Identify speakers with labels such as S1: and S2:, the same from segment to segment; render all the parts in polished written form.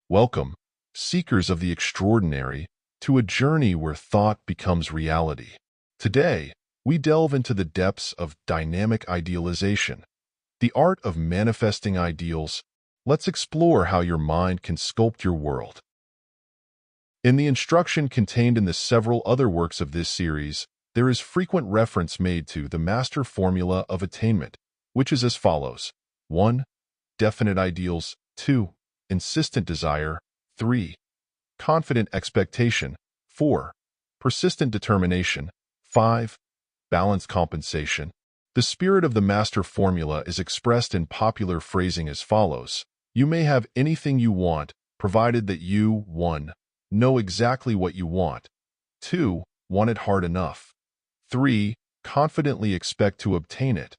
S1: Welcome, seekers of the extraordinary, to a journey where thought becomes reality. Today, we delve into the depths of dynamic idealization, the art of manifesting ideals. Let's explore how your mind can sculpt your world. In the instruction contained in the several other works of this series, there is frequent reference made to the Master Formula of Attainment, which is as follows: 1. Definite ideals. 2. Insistent desire. 3. Confident expectation. 4. Persistent determination. 5. Balanced compensation. The spirit of the Master Formula is expressed in popular phrasing as follows: you may have anything you want, provided that you 1. Know exactly what you want. 2. Want it hard enough. 3. Confidently expect to obtain it.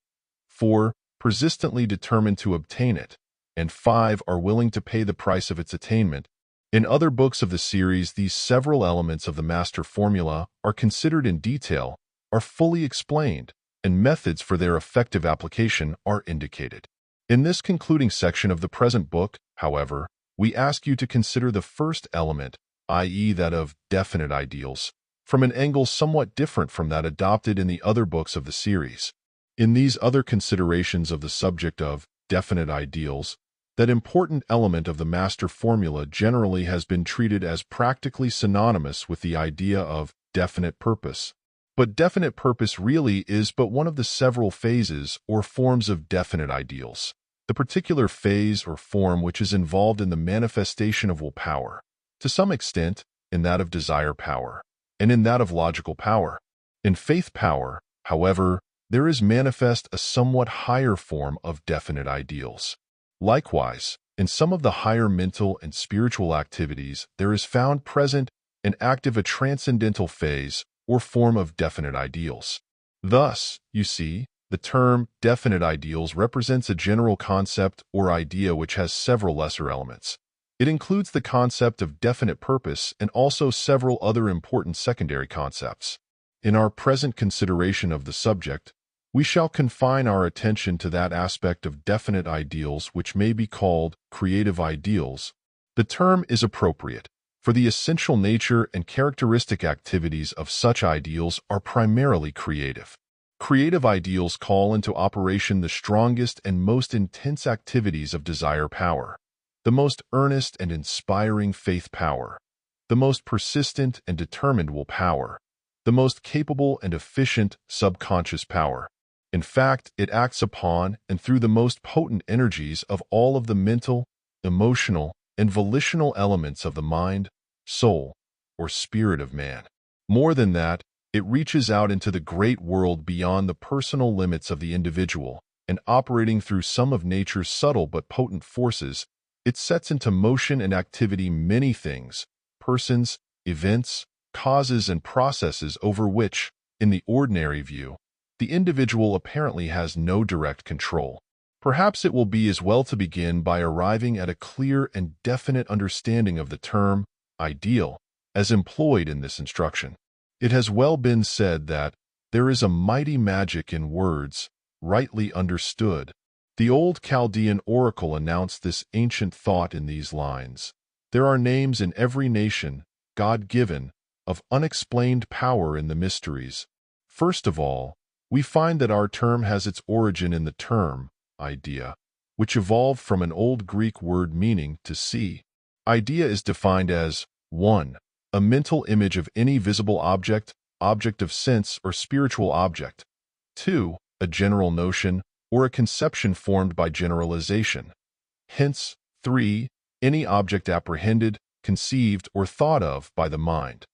S1: 4. Persistently determined to obtain it. And 5. Are willing to pay the price of its attainment. In other books of the series, these several elements of the Master Formula are considered in detail, are fully explained, and methods for their effective application are indicated. In this concluding section of the present book, however, we ask you to consider the first element, i.e. that of definite ideals, from an angle somewhat different from that adopted in the other books of the series. In these other considerations of the subject of definite ideals, that important element of the Master Formula generally has been treated as practically synonymous with the idea of definite purpose. But definite purpose really is but one of the several phases or forms of definite ideals. The particular phase or form which is involved in the manifestation of will power, to some extent, in that of desire power, and in that of logical power. In faith power, however, there is manifest a somewhat higher form of definite ideals. Likewise, in some of the higher mental and spiritual activities, there is found present and active a transcendental phase or form of definite ideals. Thus, you see, the term definite ideals represents a general concept or idea which has several lesser elements. It includes the concept of definite purpose and also several other important secondary concepts. In our present consideration of the subject, we shall confine our attention to that aspect of definite ideals which may be called creative ideals. The term is appropriate, for the essential nature and characteristic activities of such ideals are primarily creative. Creative ideals call into operation the strongest and most intense activities of desire power, the most earnest and inspiring faith power, the most persistent and determined will power, the most capable and efficient subconscious power. In fact, it acts upon and through the most potent energies of all of the mental, emotional, and volitional elements of the mind, soul, or spirit of man. More than that, it reaches out into the great world beyond the personal limits of the individual, and operating through some of nature's subtle but potent forces, it sets into motion and activity many things, persons, events, causes, and processes over which, in the ordinary view, the individual apparently has no direct control. Perhaps it will be as well to begin by arriving at a clear and definite understanding of the term ideal as employed in this instruction. It has well been said that there is a mighty magic in words, rightly understood. The old Chaldean oracle announced this ancient thought in these lines: there are names in every nation, God-given, of unexplained power in the mysteries. First of all, we find that our term has its origin in the term idea, which evolved from an old Greek word meaning to see. Idea is defined as 1. A mental image of any visible object, object of sense, or spiritual object. 2. A general notion, or a conception formed by generalization. Hence, 3. Any object apprehended, conceived, or thought of by the mind.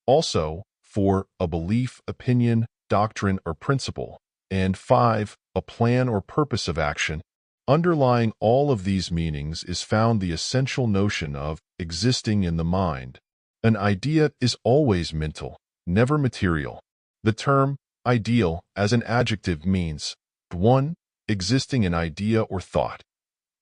S1: Also, 4. A belief, opinion, doctrine, or principle. And 5. A plan or purpose of action. Underlying all of these meanings is found the essential notion of existing in the mind. An idea is always mental, never material. The term ideal as an adjective means 1. Existing in idea or thought.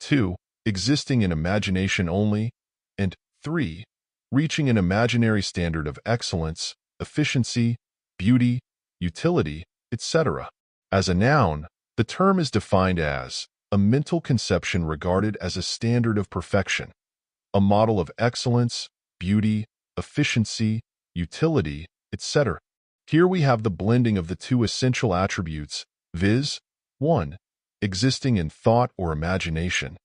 S1: 2. Existing in imagination only. And 3. Reaching an imaginary standard of excellence, efficiency, beauty, utility, etc. As a noun, the term is defined as a mental conception regarded as a standard of perfection. a model of excellence, beauty, efficiency, utility, etc. Here we have the blending of the two essential attributes, viz. 1. Existing in thought or imagination,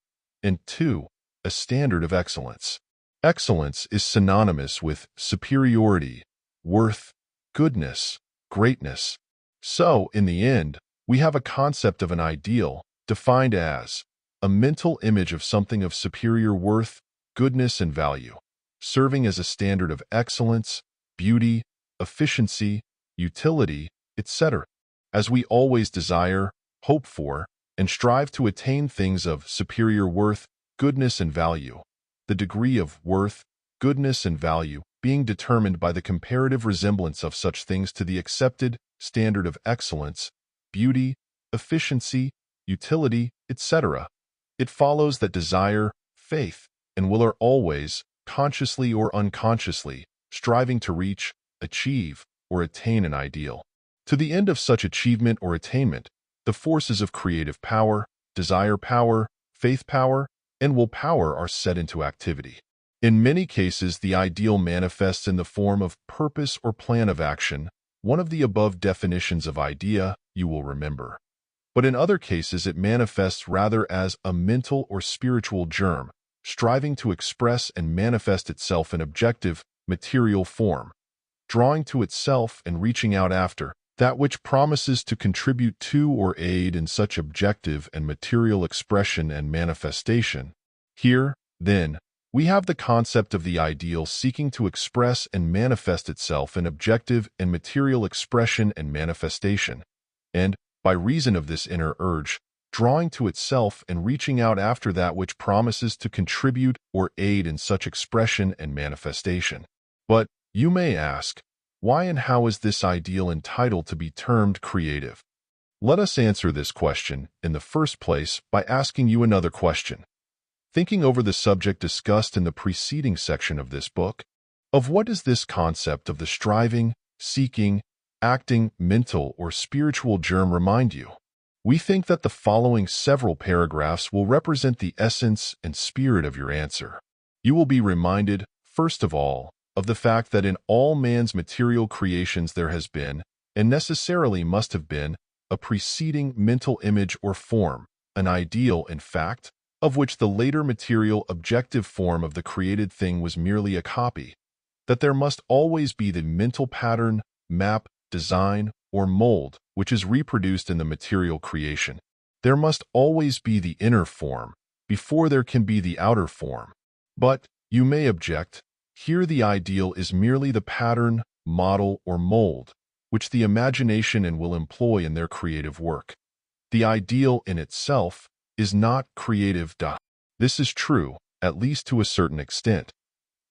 S1: and 2. A standard of excellence. Excellence is synonymous with superiority, worth, goodness, greatness. So, in the end, we have a concept of an ideal defined as a mental image of something of superior worth, goodness, and value, serving as a standard of excellence, beauty, efficiency, utility, etc. As we always desire, hope for, and strive to attain things of superior worth, goodness, and value, the degree of worth, goodness, and value being determined by the comparative resemblance of such things to the accepted standard of excellence, beauty, efficiency, utility, etc. It follows that desire, faith, and will are always, consciously or unconsciously, striving to reach, achieve, or attain an ideal. To the end of such achievement or attainment, the forces of creative power, desire power, faith power, and will power are set into activity. In many cases, the ideal manifests in the form of purpose or plan of action, one of the above definitions of idea, you will remember. But in other cases, it manifests rather as a mental or spiritual germ, striving to express and manifest itself in objective, material form, drawing to itself and reaching out after that which promises to contribute to or aid in such objective and material expression and manifestation. Here, then, we have the concept of the ideal seeking to express and manifest itself in objective and material expression and manifestation, and, by reason of this inner urge, drawing to itself and reaching out after that which promises to contribute or aid in such expression and manifestation. But, you may ask, why and how is this ideal entitled to be termed creative? Let us answer this question, in the first place, by asking you another question. Thinking over the subject discussed in the preceding section of this book, of what does this concept of the striving, seeking, acting, mental, or spiritual germ remind you? We think that the following several paragraphs will represent the essence and spirit of your answer. You will be reminded, first of all, of the fact that in all man's material creations there has been, and necessarily must have been, a preceding mental image or form, an ideal, in fact, of which the later material objective form of the created thing was merely a copy, that there must always be the mental pattern, map, design, or mold which is reproduced in the material creation. There must always be the inner form before there can be the outer form. But, you may object, here the ideal is merely the pattern, model, or mold which the imagination and will employ in their creative work. The ideal in itself is not creative. This is true, at least to a certain extent.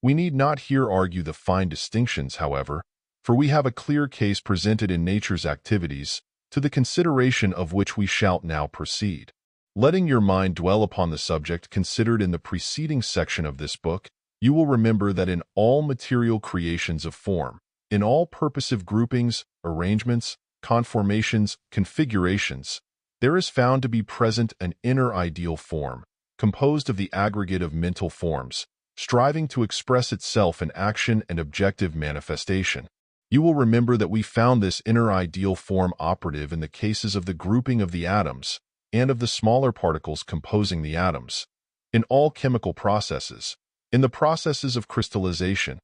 S1: We need not here argue the fine distinctions, however, for we have a clear case presented in nature's activities, to the consideration of which we shall now proceed. Letting your mind dwell upon the subject considered in the preceding section of this book, you will remember that in all material creations of form, in all purposive groupings, arrangements, conformations, configurations, there is found to be present an inner ideal form, composed of the aggregate of mental forms, striving to express itself in action and objective manifestation. You will remember that we found this inner ideal form operative in the cases of the grouping of the atoms and of the smaller particles composing the atoms, in all chemical processes, in the processes of crystallization,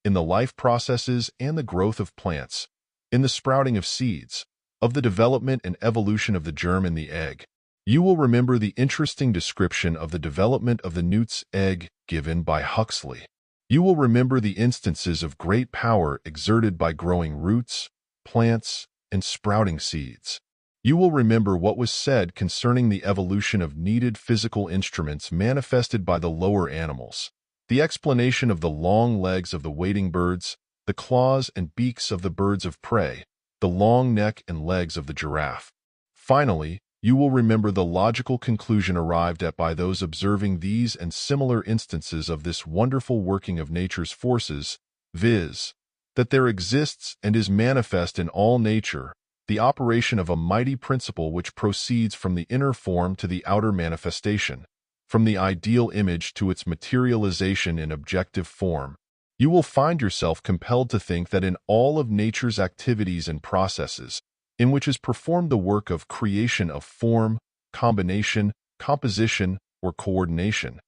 S1: in the life processes and the growth of plants, in the sprouting of seeds, of the development and evolution of the germ in the egg. You will remember the interesting description of the development of the newt's egg given by Huxley. You will remember the instances of great power exerted by growing roots, plants, and sprouting seeds. You will remember what was said concerning the evolution of needed physical instruments manifested by the lower animals, the explanation of the long legs of the wading birds, the claws and beaks of the birds of prey, the long neck and legs of the giraffe. Finally, you will remember the logical conclusion arrived at by those observing these and similar instances of this wonderful working of nature's forces, viz., that there exists and is manifest in all nature the operation of a mighty principle which proceeds from the inner form to the outer manifestation, from the ideal image to its materialization in objective form, you will find yourself compelled to think that in all of nature's activities and processes, in which is performed the work of creation of form, combination, composition, or coordination,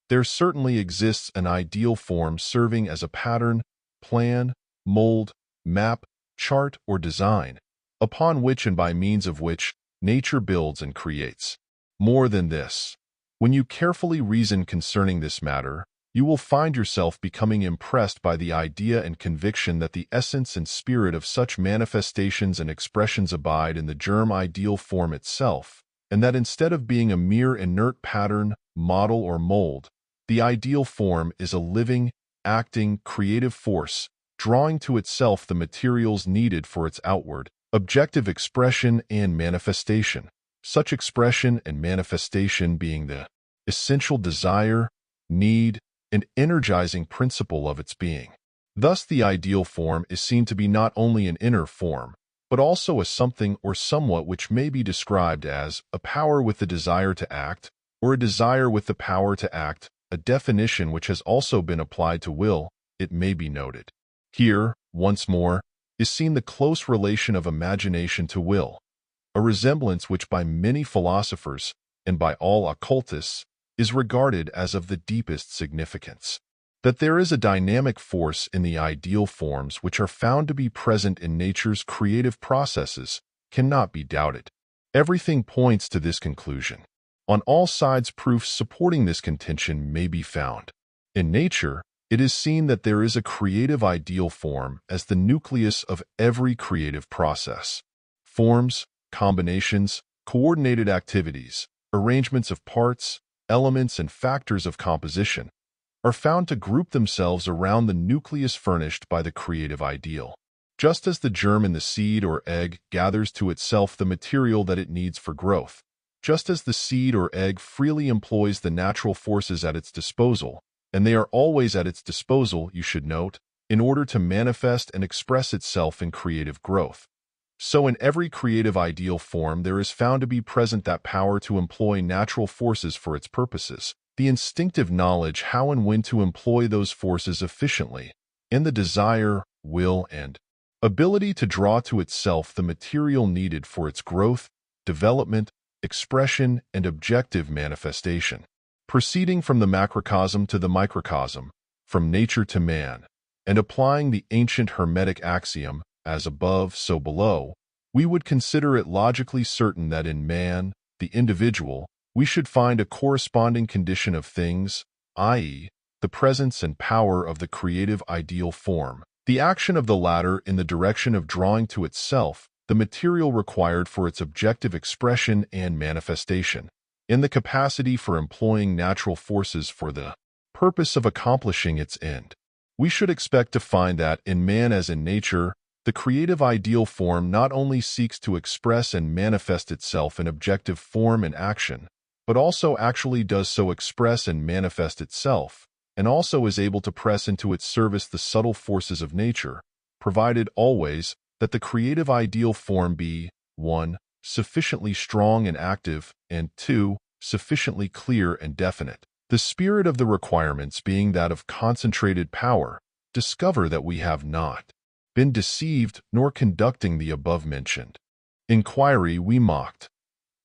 S1: there certainly exists an ideal form serving as a pattern, plan, mold, map, chart, or design, upon which and by means of which nature builds and creates. More than this, when you carefully reason concerning this matter, you will find yourself becoming impressed by the idea and conviction that the essence and spirit of such manifestations and expressions abide in the germ ideal form itself, and that instead of being a mere inert pattern, model, or mold, the ideal form is a living, acting, creative force, drawing to itself the materials needed for its outward, objective expression and manifestation, such expression and manifestation being the essential desire, need, and energizing principle of its being. Thus, the ideal form is seen to be not only an inner form, but also a something or somewhat which may be described as a power with the desire to act, or a desire with the power to act, a definition which has also been applied to will, it may be noted. Here, once more, is seen the close relation of imagination to will, a resemblance which by many philosophers, and by all occultists, is regarded as of the deepest significance. That there is a dynamic force in the ideal forms which are found to be present in nature's creative processes cannot be doubted. Everything points to this conclusion. On all sides, proofs supporting this contention may be found. In nature, it is seen that there is a creative ideal form as the nucleus of every creative process. Forms, combinations, coordinated activities, arrangements of parts, elements, and factors of composition are found to group themselves around the nucleus furnished by the creative ideal. Just as the germ in the seed or egg gathers to itself the material that it needs for growth, just as the seed or egg freely employs the natural forces at its disposal, and they are always at its disposal, you should note, in order to manifest and express itself in creative growth. So in every creative ideal form there is found to be present that power to employ natural forces for its purposes, the instinctive knowledge how and when to employ those forces efficiently, and the desire, will, and ability to draw to itself the material needed for its growth, development, expression, and objective manifestation. Proceeding from the macrocosm to the microcosm, from nature to man, and applying the ancient Hermetic axiom, as above, so below, we would consider it logically certain that in man, the individual, we should find a corresponding condition of things, i.e., the presence and power of the creative ideal form, the action of the latter in the direction of drawing to itself the material required for its objective expression and manifestation, in the capacity for employing natural forces for the purpose of accomplishing its end. We should expect to find that, in man as in nature, the creative ideal form not only seeks to express and manifest itself in objective form and action, but also actually does so express and manifest itself, and also is able to press into its service the subtle forces of nature, provided always that the creative ideal form be 1. Sufficiently strong and active, and 2. Sufficiently clear and definite. The spirit of the requirements being that of concentrated power, discover that we have not been deceived nor conducting the above-mentioned inquiry we mocked.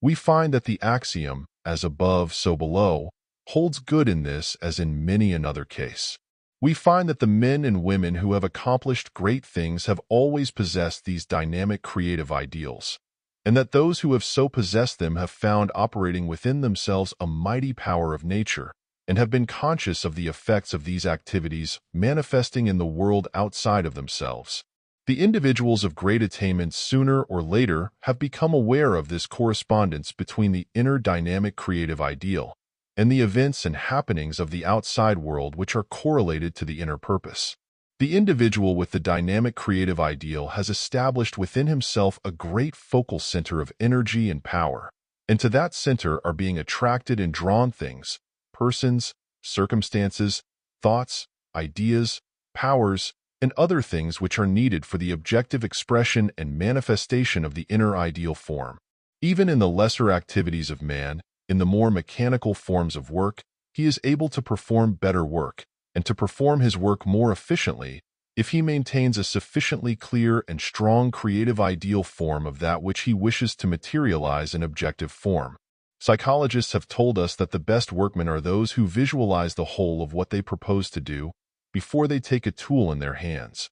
S1: We find that the axiom, as above so below, holds good in this as in many another case. We find that the men and women who have accomplished great things have always possessed these dynamic creative ideals, and that those who have so possessed them have found operating within themselves a mighty power of nature, and have been conscious of the effects of these activities manifesting in the world outside of themselves. The individuals of great attainments sooner or later have become aware of this correspondence between the inner dynamic creative ideal and the events and happenings of the outside world which are correlated to the inner purpose. The individual with the dynamic creative ideal has established within himself a great focal center of energy and power, and to that center are being attracted and drawn things, persons, circumstances, thoughts, ideas, powers, and other things which are needed for the objective expression and manifestation of the inner ideal form. Even in the lesser activities of man, in the more mechanical forms of work, he is able to perform better work, and to perform his work more efficiently if he maintains a sufficiently clear and strong creative ideal form of that which he wishes to materialize in objective form. Psychologists have told us that the best workmen are those who visualize the whole of what they propose to do before they take a tool in their hands.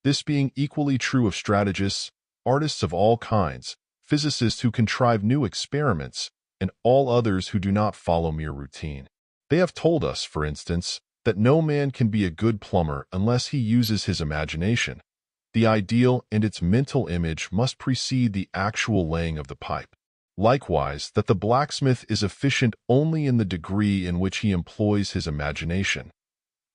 S1: This being equally true of strategists, artists of all kinds, physicists who contrive new experiments, and all others who do not follow mere routine. They have told us, for instance, that no man can be a good plumber unless he uses his imagination. The ideal and its mental image must precede the actual laying of the pipe. Likewise, that the blacksmith is efficient only in the degree in which he employs his imagination.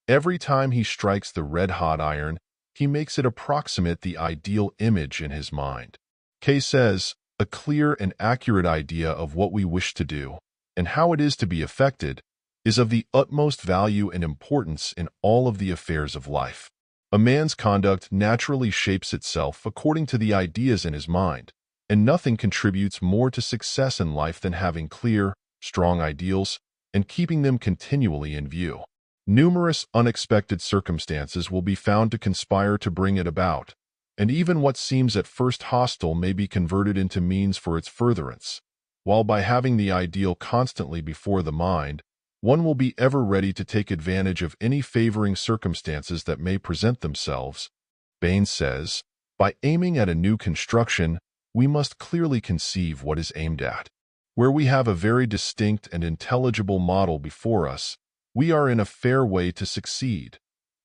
S1: Every time he strikes the red-hot iron, he makes it approximate the ideal image in his mind. Kay says, a clear and accurate idea of what we wish to do, and how it is to be effected, is of the utmost value and importance in all of the affairs of life. A man's conduct naturally shapes itself according to the ideas in his mind, and nothing contributes more to success in life than having clear, strong ideals and keeping them continually in view. Numerous unexpected circumstances will be found to conspire to bring it about, and even what seems at first hostile may be converted into means for its furtherance, while by having the ideal constantly before the mind, one will be ever ready to take advantage of any favoring circumstances that may present themselves. Bain says, by aiming at a new construction, we must clearly conceive what is aimed at. Where we have a very distinct and intelligible model before us, we are in a fair way to succeed.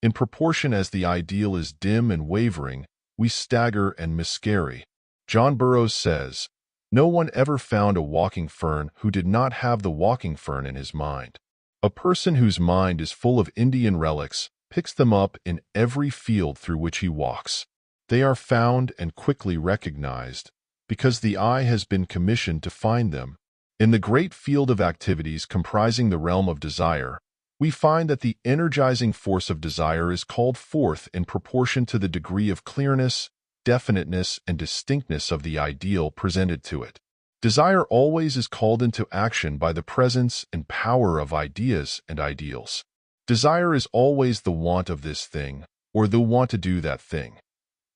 S1: In proportion as the ideal is dim and wavering, we stagger and miscarry. John Burroughs says, no one ever found a walking fern who did not have the walking fern in his mind. A person whose mind is full of Indian relics picks them up in every field through which he walks. They are found and quickly recognized, because the eye has been commissioned to find them. In the great field of activities comprising the realm of desire, we find that the energizing force of desire is called forth in proportion to the degree of clearness, definiteness, and distinctness of the ideal presented to it. Desire always is called into action by the presence and power of ideas and ideals. Desire is always the want of this thing, or the want to do that thing.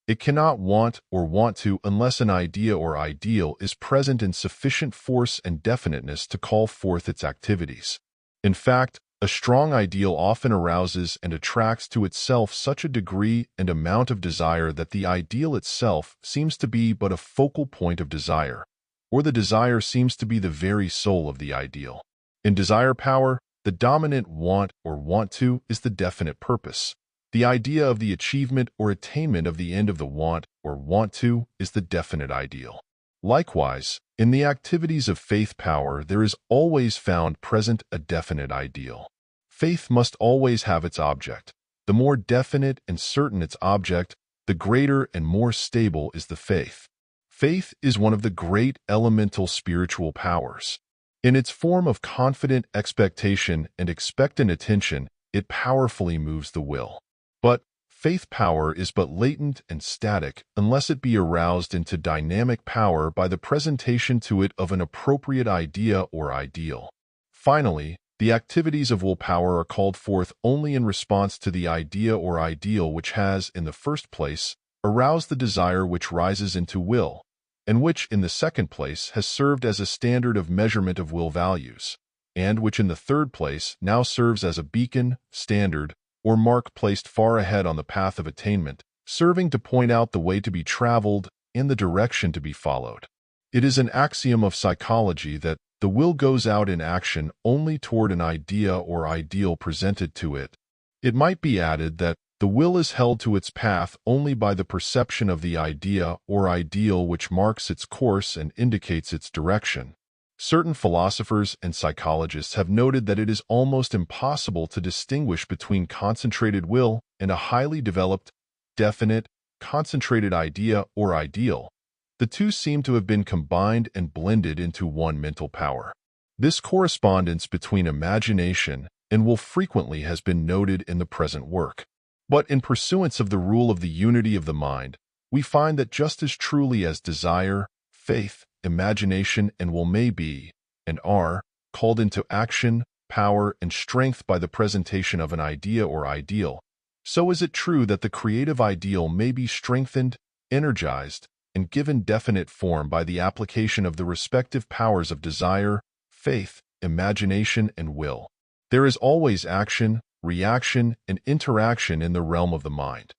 S1: It cannot want or want to unless an idea or ideal is present in sufficient force and definiteness to call forth its activities. In fact, a strong ideal often arouses and attracts to itself such a degree and amount of desire that the ideal itself seems to be but a focal point of desire, or the desire seems to be the very soul of the ideal. In desire power, the dominant want or want to is the definite purpose. The idea of the achievement or attainment of the end of the want or want to is the definite ideal. Likewise, in the activities of faith power, there is always found present a definite ideal. Faith must always have its object. The more definite and certain its object, the greater and more stable is the faith. Faith is one of the great elemental spiritual powers. In its form of confident expectation and expectant attention, it powerfully moves the will. But faith power is but latent and static unless it be aroused into dynamic power by the presentation to it of an appropriate idea or ideal. Finally, the activities of willpower are called forth only in response to the idea or ideal which has, in the first place, aroused the desire which rises into will, and which, in the second place, has served as a standard of measurement of will values, and which, in the third place, now serves as a beacon, standard, or mark placed far ahead on the path of attainment, serving to point out the way to be traveled and the direction to be followed. It is an axiom of psychology that the will goes out in action only toward an idea or ideal presented to it. It might be added that the will is held to its path only by the perception of the idea or ideal which marks its course and indicates its direction. Certain philosophers and psychologists have noted that it is almost impossible to distinguish between concentrated will and a highly developed, definite, concentrated idea or ideal. The two seem to have been combined and blended into one mental power. This correspondence between imagination and will frequently has been noted in the present work. But in pursuance of the rule of the unity of the mind, we find that just as truly as desire, faith, imagination, and will may be, and are, called into action, power, and strength by the presentation of an idea or ideal, so is it true that the creative ideal may be strengthened, energized, and given definite form by the application of the respective powers of desire, faith, imagination, and will. There is always action, reaction, and interaction in the realm of the mind.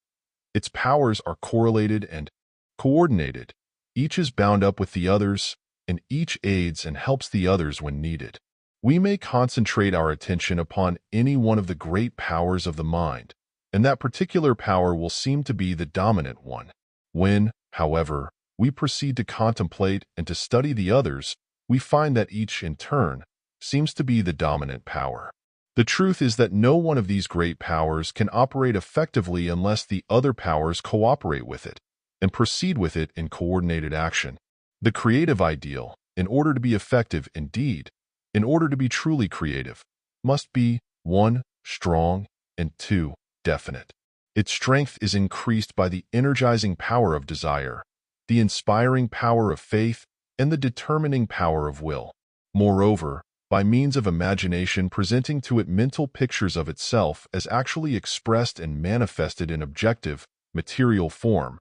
S1: Its powers are correlated and coordinated. Each is bound up with the others, and each aids and helps the others when needed. We may concentrate our attention upon any one of the great powers of the mind, and that particular power will seem to be the dominant one. When, however, we proceed to contemplate and to study the others, we find that each, in turn, seems to be the dominant power. The truth is that no one of these great powers can operate effectively unless the other powers cooperate with it and proceed with it in coordinated action. The creative ideal, in order to be effective indeed, in order to be truly creative, must be 1. Strong, and 2. Definite. Its strength is increased by the energizing power of desire, the inspiring power of faith, and the determining power of will. Moreover, by means of imagination presenting to it mental pictures of itself as actually expressed and manifested in objective, material form,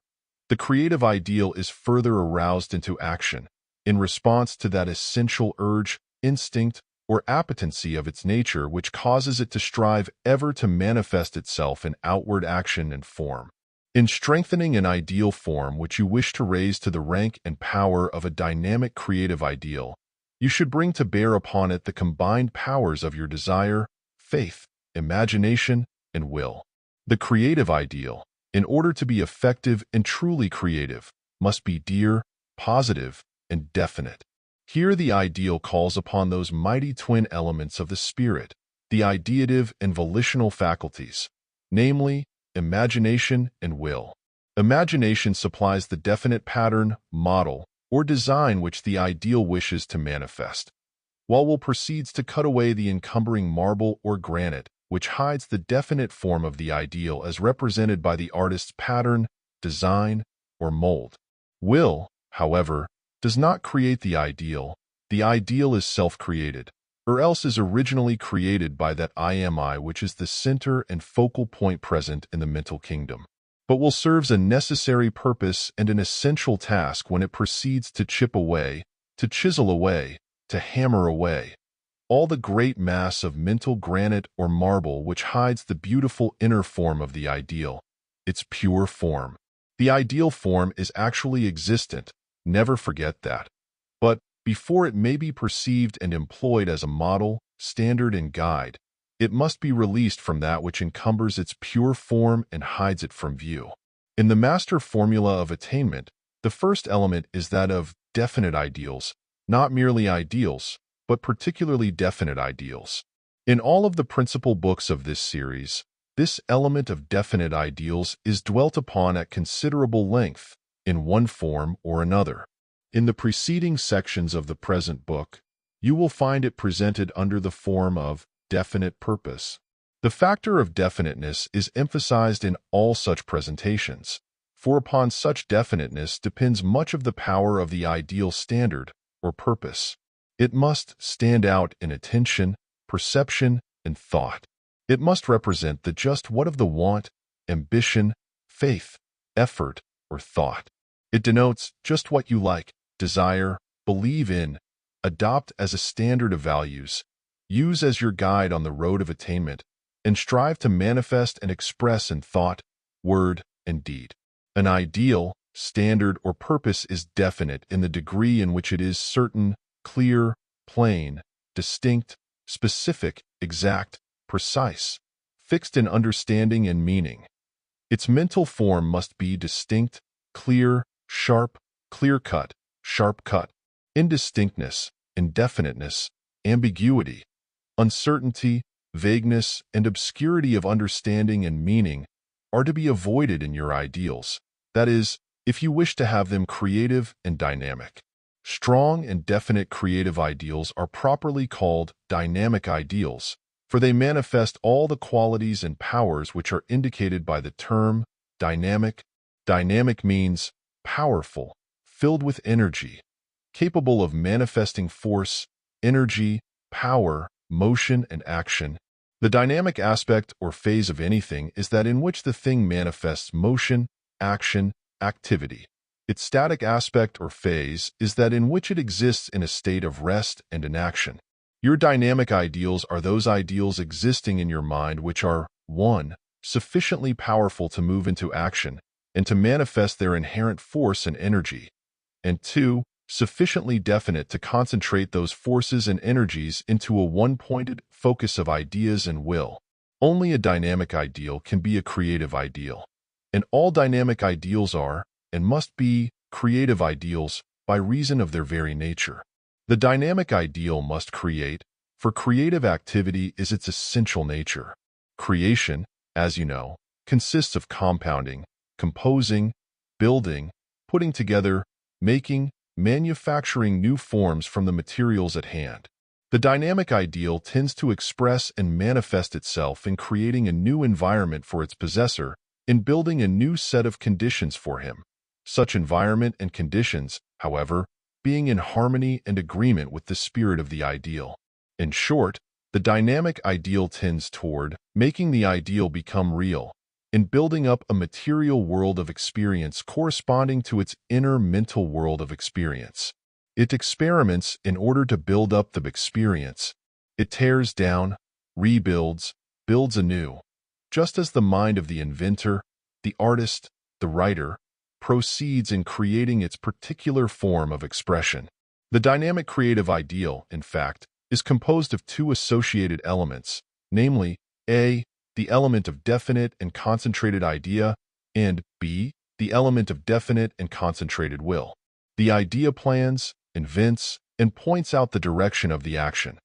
S1: the creative ideal is further aroused into action, in response to that essential urge, instinct, or appetency of its nature which causes it to strive ever to manifest itself in outward action and form. In strengthening an ideal form which you wish to raise to the rank and power of a dynamic creative ideal, you should bring to bear upon it the combined powers of your desire, faith, imagination, and will. The creative ideal, in order to be effective and truly creative, must be dear, positive, and definite. Here the ideal calls upon those mighty twin elements of the spirit, the ideative and volitional faculties, namely, imagination and will. Imagination supplies the definite pattern, model, or design which the ideal wishes to manifest, while will proceeds to cut away the encumbering marble or granite which hides the definite form of the ideal as represented by the artist's pattern, design, or mold. Will, however, does not create the ideal is self-created, or else is originally created by that I am I which is the center and focal point present in the mental kingdom, but will serve a necessary purpose and an essential task when it proceeds to chip away, to chisel away, to hammer away, all the great mass of mental granite or marble which hides the beautiful inner form of the ideal, its pure form. The ideal form is actually existent, never forget that. But before it may be perceived and employed as a model, standard, and guide, it must be released from that which encumbers its pure form and hides it from view. In the Master Formula of Attainment, the first element is that of definite ideals, not merely ideals, but particularly definite ideals. In all of the principal books of this series, this element of definite ideals is dwelt upon at considerable length, in one form or another. In the preceding sections of the present book, you will find it presented under the form of definite purpose. The factor of definiteness is emphasized in all such presentations, for upon such definiteness depends much of the power of the ideal standard or purpose. It must stand out in attention, perception, and thought. It must represent the just what of the want, ambition, faith, effort, or thought. It denotes just what you like, desire, believe in, adopt as a standard of values, use as your guide on the road of attainment, and strive to manifest and express in thought, word, and deed. An ideal, standard, or purpose is definite in the degree in which it is certain, clear, plain, distinct, specific, exact, precise, fixed in understanding and meaning. Its mental form must be distinct, clear, sharp, clear-cut, sharp-cut. Indistinctness, indefiniteness, ambiguity, uncertainty, vagueness, and obscurity of understanding and meaning are to be avoided in your ideals, that is, if you wish to have them creative and dynamic. Strong and definite creative ideals are properly called dynamic ideals, for they manifest all the qualities and powers which are indicated by the term dynamic. Dynamic means powerful, filled with energy, capable of manifesting force, energy, power, motion, and action. The dynamic aspect or phase of anything is that in which the thing manifests motion, action, activity. Its static aspect or phase is that in which it exists in a state of rest and inaction. Your dynamic ideals are those ideals existing in your mind which are 1. Sufficiently powerful to move into action and to manifest their inherent force and energy, and 2. Sufficiently definite to concentrate those forces and energies into a one-pointed focus of ideas and will. Only a dynamic ideal can be a creative ideal, and all dynamic ideals are, and must be, creative ideals by reason of their very nature. The dynamic ideal must create, for creative activity is its essential nature. Creation, as you know, consists of compounding, composing, building, putting together, making, manufacturing new forms from the materials at hand. The dynamic ideal tends to express and manifest itself in creating a new environment for its possessor, in building a new set of conditions for him. Such environment and conditions, however, being in harmony and agreement with the spirit of the ideal. In short, the dynamic ideal tends toward making the ideal become real, in building up a material world of experience corresponding to its inner mental world of experience. It experiments in order to build up the experience. It tears down, rebuilds, builds anew, just as the mind of the inventor, the artist, the writer, proceeds in creating its particular form of expression. The dynamic creative ideal, in fact, is composed of two associated elements, namely, A, the element of definite and concentrated idea, and B, the element of definite and concentrated will. The idea plans, invents, and points out the direction of the action.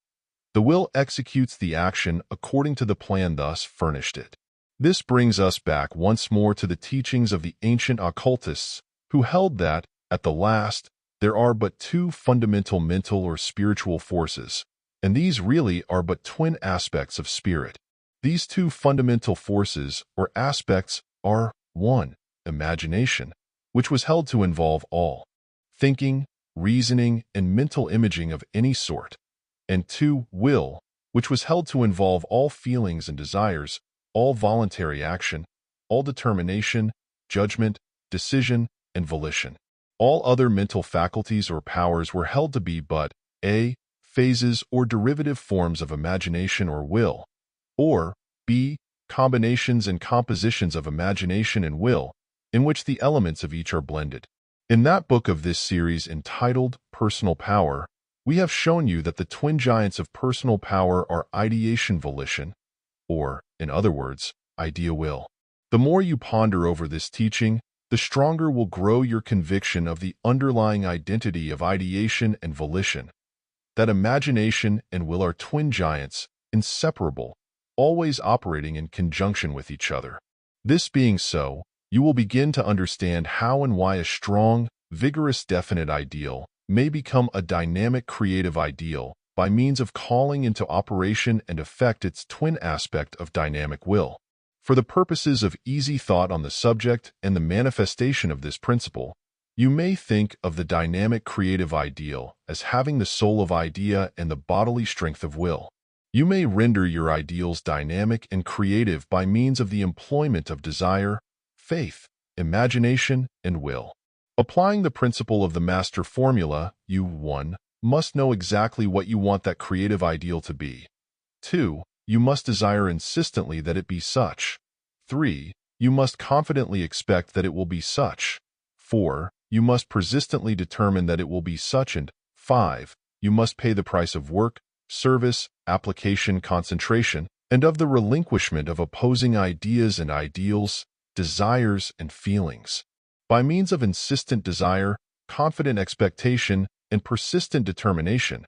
S1: The will executes the action according to the plan thus furnished it. This brings us back once more to the teachings of the ancient occultists, who held that, at the last, there are but two fundamental mental or spiritual forces, and these really are but twin aspects of spirit. These two fundamental forces or aspects are 1. Imagination, which was held to involve all thinking, reasoning, and mental imaging of any sort, and 2. Will, which was held to involve all feelings and desires, all voluntary action, all determination, judgment, decision, and volition. All other mental faculties or powers were held to be but A. Phases or derivative forms of imagination or will, or B. Combinations and compositions of imagination and will, in which the elements of each are blended. In that book of this series entitled Personal Power, we have shown you that the twin giants of personal power are ideation volition, or, in other words, idea will. The more you ponder over this teaching, the stronger will grow your conviction of the underlying identity of ideation and volition, that imagination and will are twin giants, inseparable, always operating in conjunction with each other. This being so, you will begin to understand how and why a strong, vigorous definite ideal may become a dynamic creative ideal by means of calling into operation and effect its twin aspect of dynamic will. For the purposes of easy thought on the subject and the manifestation of this principle, you may think of the dynamic creative ideal as having the soul of idea and the bodily strength of will. You may render your ideals dynamic and creative by means of the employment of desire, faith, imagination, and will. Applying the principle of the Master Formula, you 1. Must know exactly what you want that creative ideal to be. 2. You must desire insistently that it be such. 3. You must confidently expect that it will be such. 4. You must persistently determine that it will be such, and 5. You must pay the price of work, service, application, concentration, and of the relinquishment of opposing ideas and ideals, desires and feelings. By means of insistent desire, confident expectation, and persistent determination,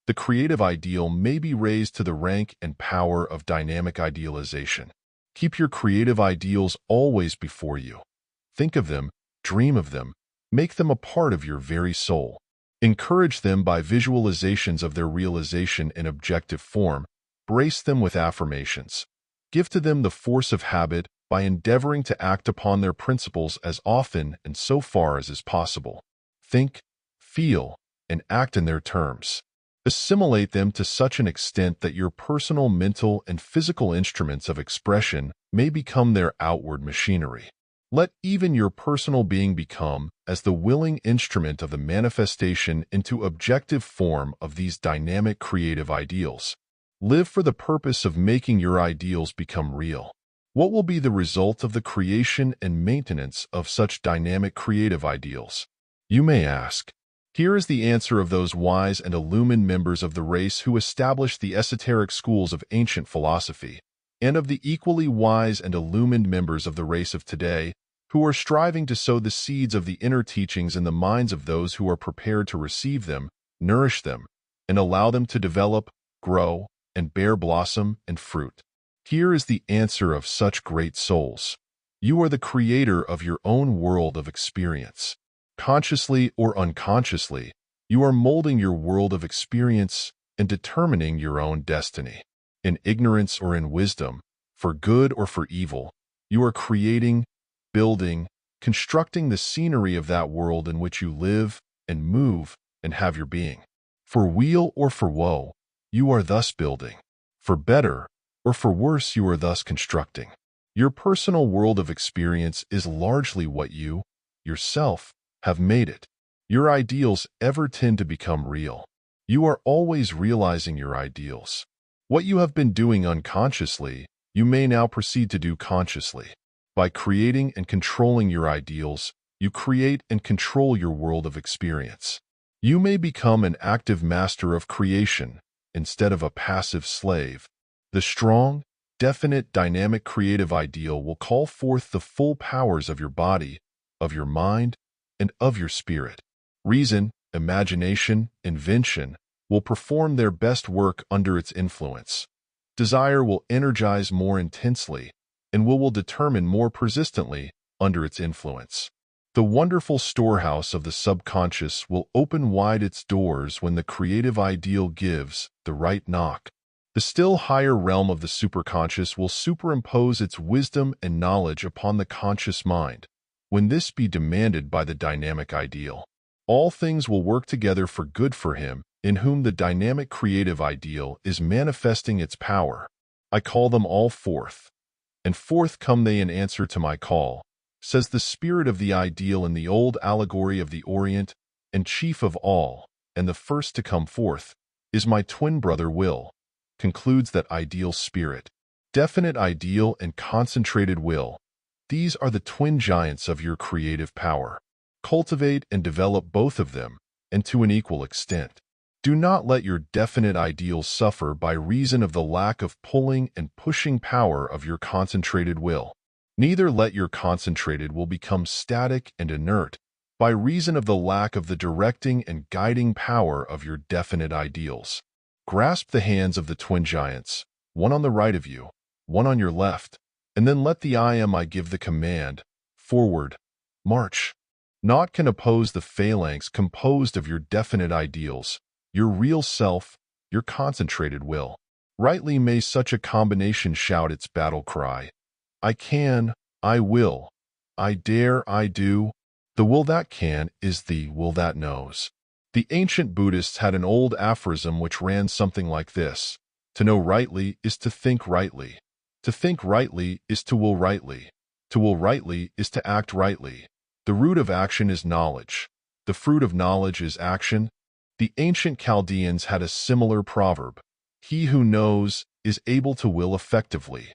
S1: the creative ideal may be raised to the rank and power of dynamic idealization. Keep your creative ideals always before you. Think of them, dream of them, make them a part of your very soul. Encourage them by visualizations of their realization in objective form. Brace them with affirmations. Give to them the force of habit by endeavoring to act upon their principles as often and so far as is possible. Think, feel, and act in their terms. Assimilate them to such an extent that your personal mental and physical instruments of expression may become their outward machinery. Let even your personal being become as the willing instrument of the manifestation into objective form of these dynamic creative ideals. Live for the purpose of making your ideals become real. What will be the result of the creation and maintenance of such dynamic creative ideals? You may ask. Here is the answer of those wise and illumined members of the race who established the esoteric schools of ancient philosophy, and of the equally wise and illumined members of the race of today, who are striving to sow the seeds of the inner teachings in the minds of those who are prepared to receive them, nourish them, and allow them to develop, grow, and bear blossom and fruit. Here is the answer of such great souls. You are the creator of your own world of experience. Consciously or unconsciously, you are molding your world of experience and determining your own destiny. In ignorance or in wisdom, for good or for evil, you are creating, building, constructing the scenery of that world in which you live and move and have your being. For weal or for woe, you are thus building. For better or for worse, you are thus constructing. Your personal world of experience is largely what you, yourself, have made it. Your ideals ever tend to become real. You are always realizing your ideals. What you have been doing unconsciously, you may now proceed to do consciously. By creating and controlling your ideals, you create and control your world of experience. You may become an active master of creation instead of a passive slave. The strong, definite, dynamic creative ideal will call forth the full powers of your body, of your mind, and of your spirit. Reason, imagination, invention will perform their best work under its influence. Desire will energize more intensely, and will determine more persistently under its influence. The wonderful storehouse of the subconscious will open wide its doors when the creative ideal gives the right knock. The still higher realm of the superconscious will superimpose its wisdom and knowledge upon the conscious mind. When this be demanded by the dynamic ideal, all things will work together for good for him in whom the dynamic creative ideal is manifesting its power. I call them all forth, and forth come they in answer to my call, says the spirit of the ideal in the old allegory of the Orient, and chief of all, and the first to come forth, is my twin brother Will, concludes that ideal spirit. Definite ideal and concentrated will. These are the twin giants of your creative power. Cultivate and develop both of them, and to an equal extent. Do not let your definite ideals suffer by reason of the lack of pulling and pushing power of your concentrated will. Neither let your concentrated will become static and inert by reason of the lack of the directing and guiding power of your definite ideals. Grasp the hands of the twin giants, one on the right of you, one on your left, and then let the I give the command, forward, march. Naught can oppose the phalanx composed of your definite ideals, your real self, your concentrated will. Rightly may such a combination shout its battle cry. I can, I will, I dare, I do. The will that can is the will that knows. The ancient Buddhists had an old aphorism which ran something like this. To know rightly is to think rightly. To think rightly is to will rightly. To will rightly is to act rightly. The root of action is knowledge. The fruit of knowledge is action. The ancient Chaldeans had a similar proverb. He who knows is able to will effectively.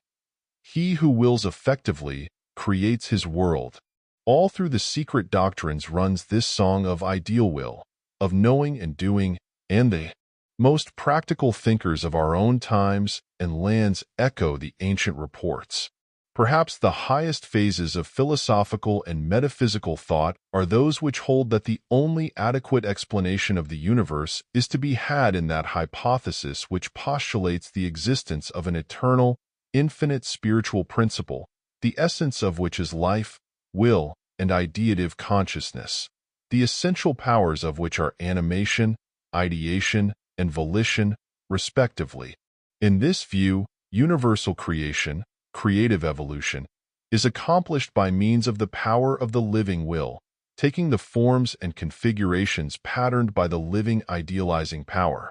S1: He who wills effectively creates his world. All through the secret doctrines runs this song of ideal will, of knowing and doing, and the most practical thinkers of our own times and lands echo the ancient reports. Perhaps the highest phases of philosophical and metaphysical thought are those which hold that the only adequate explanation of the universe is to be had in that hypothesis which postulates the existence of an eternal, infinite spiritual principle, the essence of which is life, will, and ideative consciousness, the essential powers of which are animation, ideation, and volition, respectively. In this view, universal creation, creative evolution, is accomplished by means of the power of the living will, taking the forms and configurations patterned by the living idealizing power.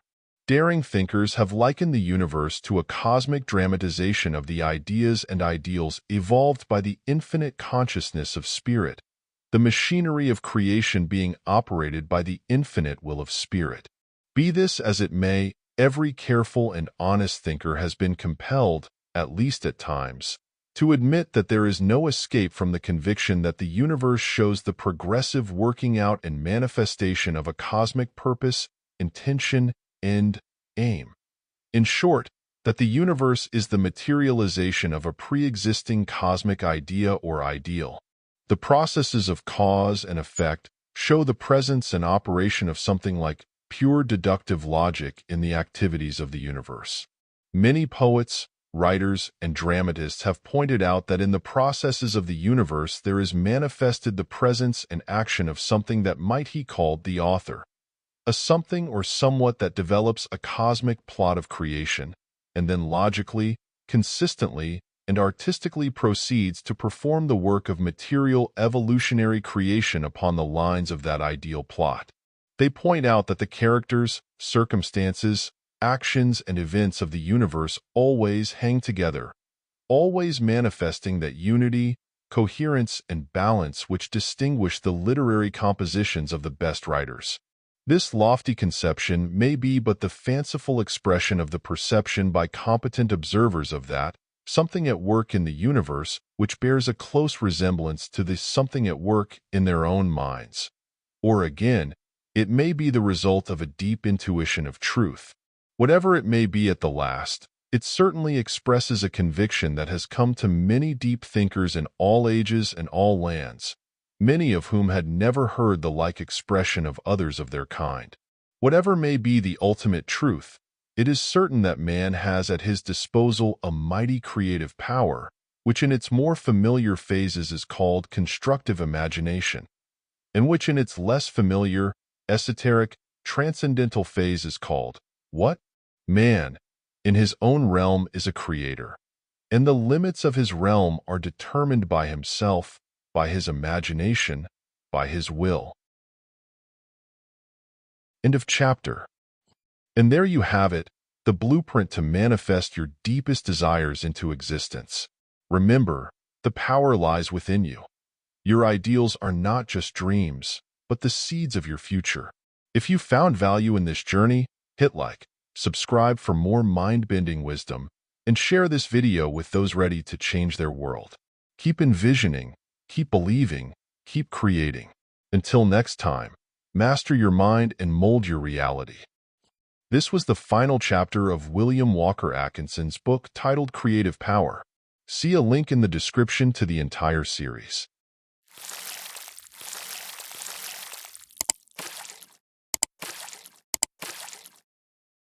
S1: Daring thinkers have likened the universe to a cosmic dramatization of the ideas and ideals evolved by the infinite consciousness of spirit, the machinery of creation being operated by the infinite will of spirit. Be this as it may, every careful and honest thinker has been compelled, at least at times, to admit that there is no escape from the conviction that the universe shows the progressive working out and manifestation of a cosmic purpose, intention, end, aim. In short, that the universe is the materialization of a pre-existing cosmic idea or ideal. The processes of cause and effect show the presence and operation of something like pure deductive logic in the activities of the universe. Many poets, writers, and dramatists have pointed out that in the processes of the universe there is manifested the presence and action of something that might be called the author, a something or somewhat that develops a cosmic plot of creation, and then logically, consistently, and artistically proceeds to perform the work of material evolutionary creation upon the lines of that ideal plot. They point out that the characters, circumstances, actions, and events of the universe always hang together, always manifesting that unity, coherence, and balance which distinguish the literary compositions of the best writers. This lofty conception may be but the fanciful expression of the perception by competent observers of that something at work in the universe which bears a close resemblance to the something at work in their own minds. Or again, it may be the result of a deep intuition of truth. Whatever it may be at the last, it certainly expresses a conviction that has come to many deep thinkers in all ages and all lands, many of whom had never heard the like expression of others of their kind. Whatever may be the ultimate truth, it is certain that man has at his disposal a mighty creative power, which in its more familiar phases is called constructive imagination, and which in its less familiar, esoteric, transcendental phase is called, what? Man, in his own realm, is a creator, and the limits of his realm are determined by himself, by his imagination, by his will. End of chapter. And there you have it, the blueprint to manifest your deepest desires into existence. Remember, the power lies within you. Your ideals are not just dreams, but the seeds of your future. If you found value in this journey, hit like, subscribe for more mind-bending wisdom, and share this video with those ready to change their world. Keep envisioning, keep believing, keep creating. Until next time, master your mind and mold your reality. This was the final chapter of William Walker Atkinson's book titled Creative Power. See a link in the description to the entire series.